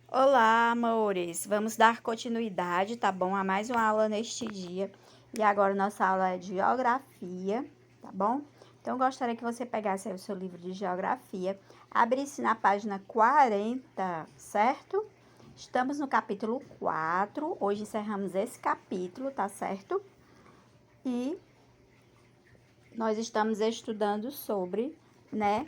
Olá, amores! Vamos dar continuidade, tá bom? A mais uma aula neste dia. E agora nossa aula é de geografia, tá bom? Então, eu gostaria que você pegasse aí o seu livro de geografia, abrisse na página 40, certo? Estamos no capítulo 4. Hoje encerramos esse capítulo, tá certo? E nós estamos estudando sobre, né,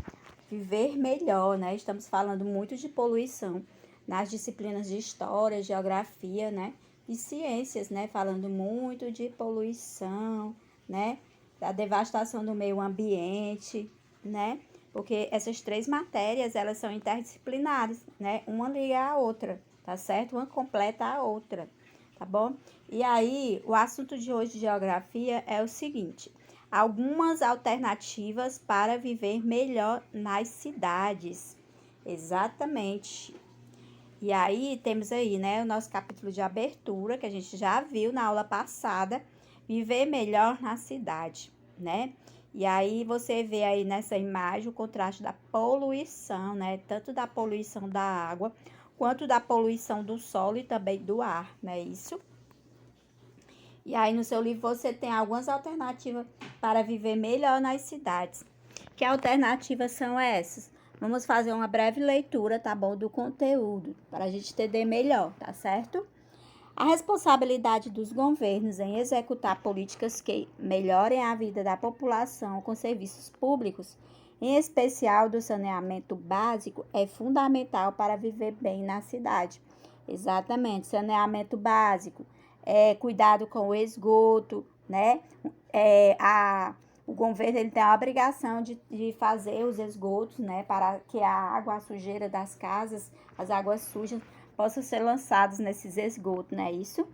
viver melhor, né? Estamos falando muito de poluição nas disciplinas de história, geografia, né, e ciências, né, falando muito de poluição, né, da devastação do meio ambiente, né? Porque essas três matérias, elas são interdisciplinares, né? Uma liga a outra, tá certo? Uma completa a outra, tá bom? E aí, o assunto de hoje de geografia é o seguinte: algumas alternativas para viver melhor nas cidades. Exatamente. E aí temos aí, né, o nosso capítulo de abertura, que a gente já viu na aula passada, viver melhor na cidade, né? E aí você vê aí nessa imagem o contraste da poluição, né? Tanto da poluição da água, quanto da poluição do solo e também do ar, né? Isso. E aí no seu livro você tem algumas alternativas para viver melhor nas cidades. Que alternativas são essas? Vamos fazer uma breve leitura, tá bom, do conteúdo, para a gente entender melhor, tá certo? A responsabilidade dos governos em executar políticas que melhorem a vida da população com serviços públicos, em especial do saneamento básico, é fundamental para viver bem na cidade. Exatamente, saneamento básico, cuidado com o esgoto, né? O governo ele tem a obrigação de fazer os esgotos, né? Para que a água, a sujeira das casas, as águas sujas, possam ser lançados nesses esgotos, não é isso?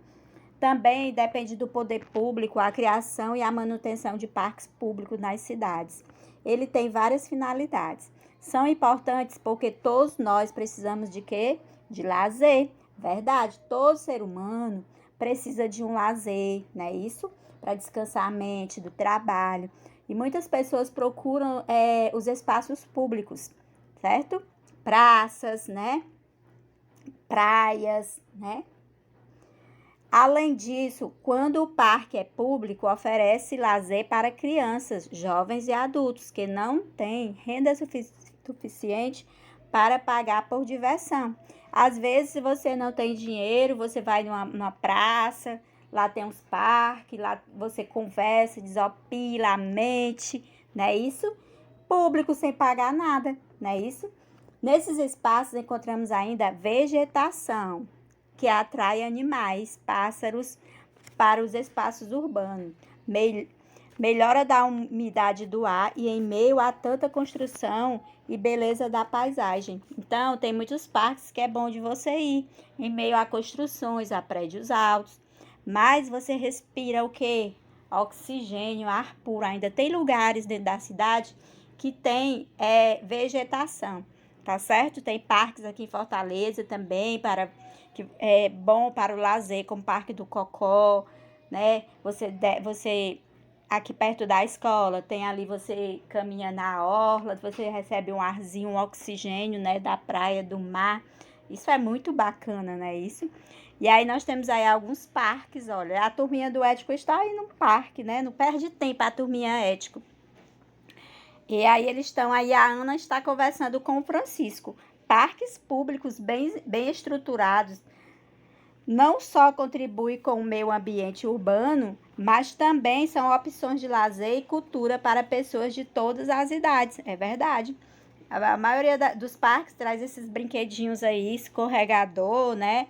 Também depende do poder público a criação e a manutenção de parques públicos nas cidades. Ele tem várias finalidades. São importantes porque todos nós precisamos de quê? De lazer. Verdade, todo ser humano precisa de um lazer, não é isso? Para descansar a mente do trabalho. E muitas pessoas procuram os espaços públicos, certo? Praças, né? Praias, né? Além disso, quando o parque é público, oferece lazer para crianças, jovens e adultos que não têm renda suficiente para pagar por diversão. Às vezes, se você não tem dinheiro, você vai numa praça, lá tem uns parques, lá você conversa, desopila a mente, não é isso? Público sem pagar nada, não é isso? Nesses espaços encontramos ainda vegetação, que atrai animais, pássaros para os espaços urbanos. Melhora da umidade do ar e em meio a tanta construção e beleza da paisagem. Então, tem muitos parques que é bom de você ir, em meio a construções, a prédios altos. Mas você respira o quê? Oxigênio, ar puro. Ainda tem lugares dentro da cidade que tem vegetação, tá certo? Tem parques aqui em Fortaleza também que é bom para o lazer, como o Parque do Cocó, né? Você aqui perto da escola, tem ali, você caminha na orla, você recebe um arzinho, um oxigênio, né, da praia, do mar. Isso é muito bacana, né, isso? E aí nós temos aí alguns parques, olha, a turminha do Ético está aí no parque, né? Não perde tempo a turminha Ético. E aí eles estão aí, a Ana está conversando com o Francisco. Parques públicos bem estruturados não só contribuem com o meio ambiente urbano, mas também são opções de lazer e cultura para pessoas de todas as idades. É verdade. A maioria dos parques traz esses brinquedinhos aí, escorregador, né?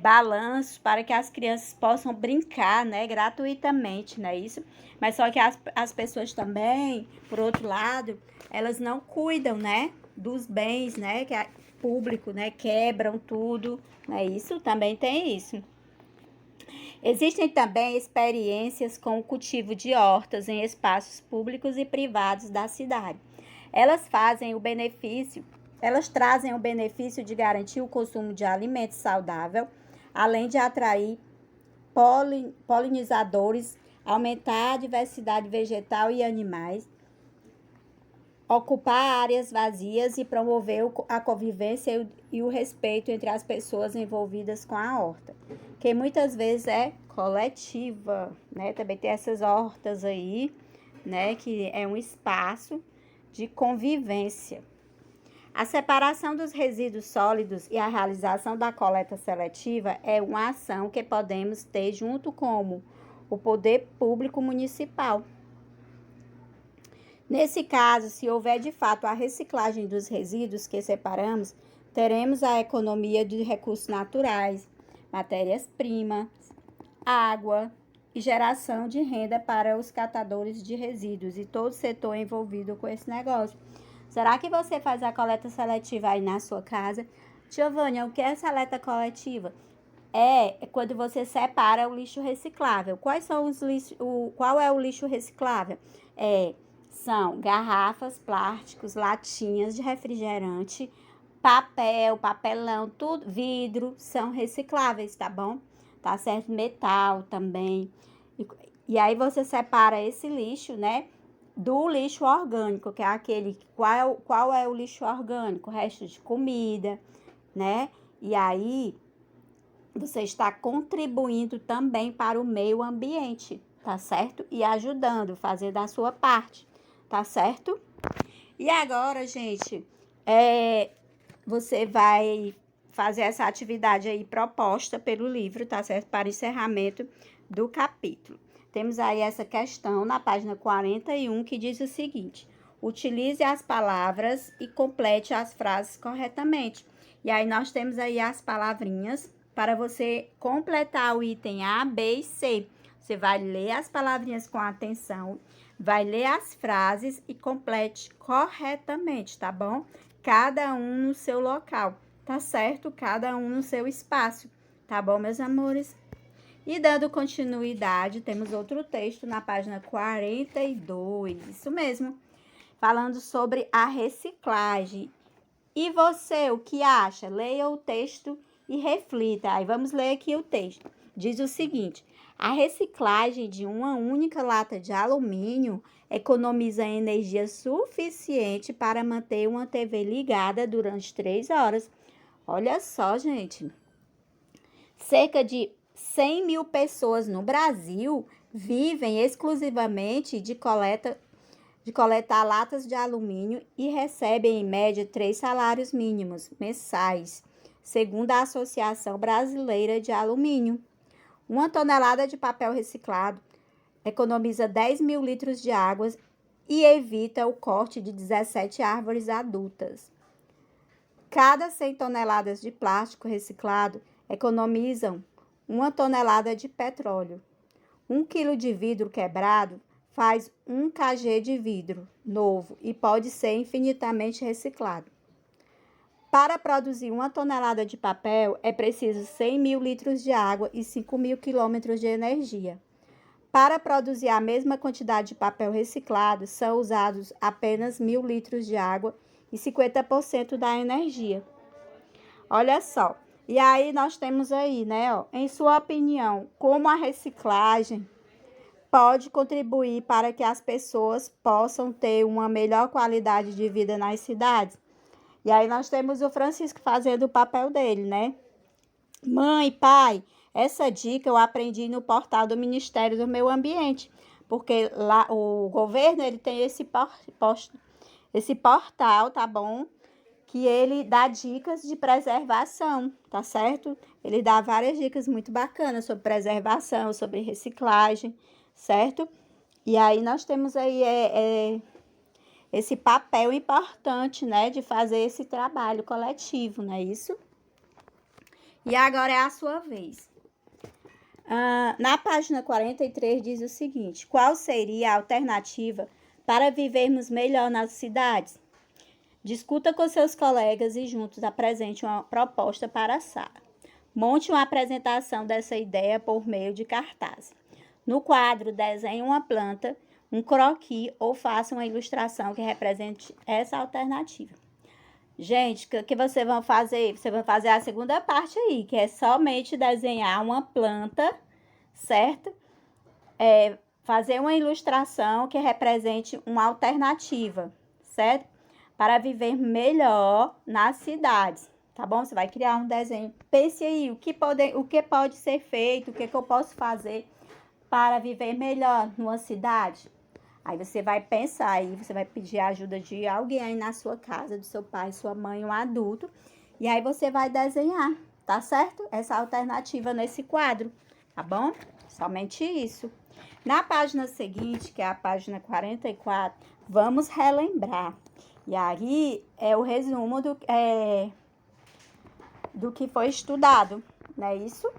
Balanço para que as crianças possam brincar, né, gratuitamente, não é isso? Mas só que as pessoas também, por outro lado, elas não cuidam, né, dos bens, né, que é público, né, quebram tudo, não é isso? Também tem isso. Existem também experiências com o cultivo de hortas em espaços públicos e privados da cidade. Elas trazem o benefício de garantir o consumo de alimentos saudáveis, além de atrair polinizadores, aumentar a diversidade vegetal e animais, ocupar áreas vazias e promover a convivência e o respeito entre as pessoas envolvidas com a horta, que muitas vezes é coletiva, né? Também tem essas hortas aí, né? Que é um espaço de convivência. A separação dos resíduos sólidos e a realização da coleta seletiva é uma ação que podemos ter junto com o poder público municipal. Nesse caso, se houver de fato a reciclagem dos resíduos que separamos, teremos a economia de recursos naturais, matérias-primas, água e geração de renda para os catadores de resíduos e todo o setor envolvido com esse negócio. Será que você faz a coleta seletiva aí na sua casa? Giovânia, o que é coleta coletiva? É quando você separa o lixo reciclável. Quais são os lixos? Qual é o lixo reciclável? São garrafas, plásticos, latinhas de refrigerante, papel, papelão, tudo, vidro, são recicláveis, tá bom? Tá certo? Metal também. E aí você separa esse lixo, né? Do lixo orgânico, que é aquele... Qual é o lixo orgânico? Resto de comida, né? E aí você está contribuindo também para o meio ambiente, tá certo? E ajudando, fazendo a sua parte, tá certo? E agora, gente, você vai fazer essa atividade aí proposta pelo livro, tá certo? Para encerramento do capítulo. Temos aí essa questão na página 41 que diz o seguinte: utilize as palavras e complete as frases corretamente. E aí nós temos aí as palavrinhas para você completar o item A, B e C. Você vai ler as palavrinhas com atenção, vai ler as frases e complete corretamente, tá bom? Cada um no seu local, tá certo? Cada um no seu espaço, tá bom, meus amores? E dando continuidade, temos outro texto na página 42, isso mesmo, falando sobre a reciclagem. E você, o que acha? Leia o texto e reflita. Aí vamos ler aqui o texto. Diz o seguinte: a reciclagem de uma única lata de alumínio economiza energia suficiente para manter uma TV ligada durante 3 horas. Olha só, gente. Cerca de 100 mil pessoas no Brasil vivem exclusivamente de coletar latas de alumínio e recebem, em média, 3 salários mínimos mensais, segundo a Associação Brasileira de Alumínio. Uma tonelada de papel reciclado economiza 10 mil litros de água e evita o corte de 17 árvores adultas. Cada 100 toneladas de plástico reciclado economizam 1 tonelada de petróleo. 1 quilo de vidro quebrado faz 1 kg de vidro novo e pode ser infinitamente reciclado. Para produzir 1 tonelada de papel, é preciso 100 mil litros de água e 5 mil quilômetros de energia. Para produzir a mesma quantidade de papel reciclado, são usados apenas 1.000 litros de água e 50% da energia. Olha só. E aí nós temos aí, né, ó, em sua opinião, como a reciclagem pode contribuir para que as pessoas possam ter uma melhor qualidade de vida nas cidades? E aí nós temos o Francisco fazendo o papel dele, né? Mãe, pai, essa dica eu aprendi no portal do Ministério do Meio Ambiente, porque lá o governo ele tem esse portal, tá bom? Que ele dá dicas de preservação, tá certo? Ele dá várias dicas muito bacanas sobre preservação, sobre reciclagem, certo? E aí nós temos aí esse papel importante, né, de fazer esse trabalho coletivo, não é isso? E agora é a sua vez. Na página 43 diz o seguinte: qual seria a alternativa para vivermos melhor nas cidades? Discuta com seus colegas e juntos apresente uma proposta para a sala. Monte uma apresentação dessa ideia por meio de cartaz. No quadro, desenhe uma planta, um croquis ou faça uma ilustração que represente essa alternativa. Gente, o que vocês vão fazer? Vocês vão fazer a segunda parte aí, que é somente desenhar uma planta, certo? Fazer uma ilustração que represente uma alternativa, certo? Para viver melhor nas cidades, tá bom? Você vai criar um desenho. Pense aí, o que pode ser feito, o que eu posso fazer para viver melhor numa cidade? Aí você vai pensar aí, você vai pedir a ajuda de alguém aí na sua casa, do seu pai, sua mãe, um adulto. E aí você vai desenhar, tá certo? Essa alternativa nesse quadro, tá bom? Somente isso. Na página seguinte, que é a página 44, vamos relembrar. E aí é o resumo do que foi estudado, não é isso?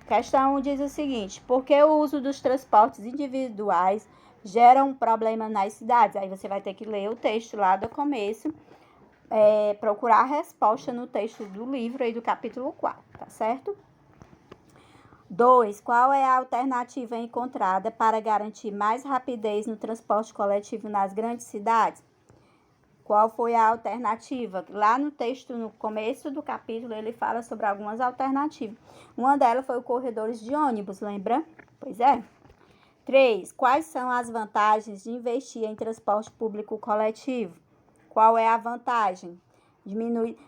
Questão diz o seguinte: por que o uso dos transportes individuais gera um problema nas cidades? Aí você vai ter que ler o texto lá do começo, procurar a resposta no texto do livro aí do capítulo 4, tá certo? 2. Qual é a alternativa encontrada para garantir mais rapidez no transporte coletivo nas grandes cidades? Qual foi a alternativa? Lá no texto, no começo do capítulo, ele fala sobre algumas alternativas. Uma delas foi o corredores de ônibus, lembra? Pois é. 3. Quais são as vantagens de investir em transporte público coletivo? Qual é a vantagem?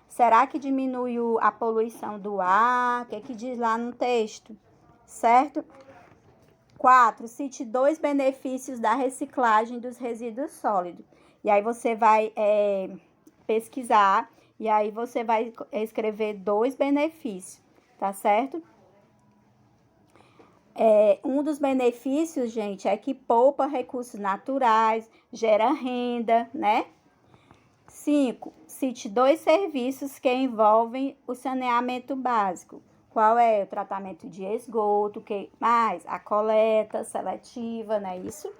Será que diminui a poluição do ar? O que é que diz lá no texto? Certo? 4. Cite 2 benefícios da reciclagem dos resíduos sólidos. E aí você vai pesquisar e aí você vai escrever 2 benefícios, tá certo? Um dos benefícios, gente, é que poupa recursos naturais, gera renda, né? 5. Cite 2 serviços que envolvem o saneamento básico. Qual é? O tratamento de esgoto, que mais? A coleta seletiva, não é isso?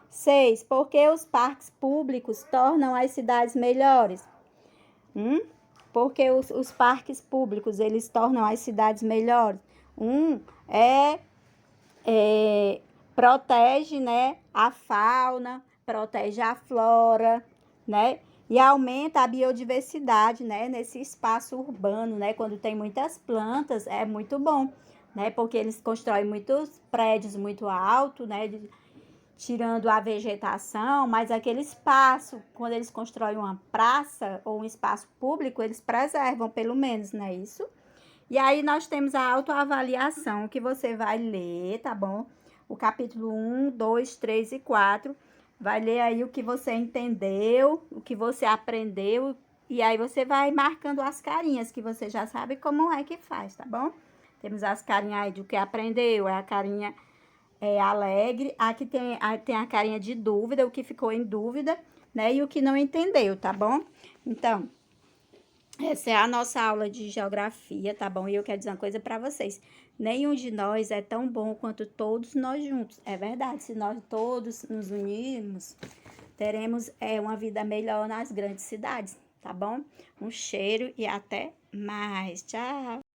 6. Por que os parques públicos tornam as cidades melhores? Porque os parques públicos, eles tornam as cidades melhores. Protege, né, a fauna, protege a flora, né? E aumenta a biodiversidade, né, nesse espaço urbano, né? Quando tem muitas plantas, é muito bom, né? Porque eles constroem muitos prédios muito altos, né? Tirando a vegetação, mas aquele espaço, quando eles constroem uma praça ou um espaço público, eles preservam pelo menos, não é isso? E aí nós temos a autoavaliação que você vai ler, tá bom? O capítulo 1, 2, 3 e 4. Vai ler aí o que você entendeu, o que você aprendeu. E aí você vai marcando as carinhas, que você já sabe como é que faz, tá bom? Temos as carinhas aí do que aprendeu, é a carinha alegre. Aqui tem a carinha de dúvida, o que ficou em dúvida, né? E o que não entendeu, tá bom? Então, essa é a nossa aula de geografia, tá bom? E eu quero dizer uma coisa para vocês. Nenhum de nós é tão bom quanto todos nós juntos. É verdade, se nós todos nos unirmos, teremos uma vida melhor nas grandes cidades, tá bom? Um cheiro e até mais. Tchau!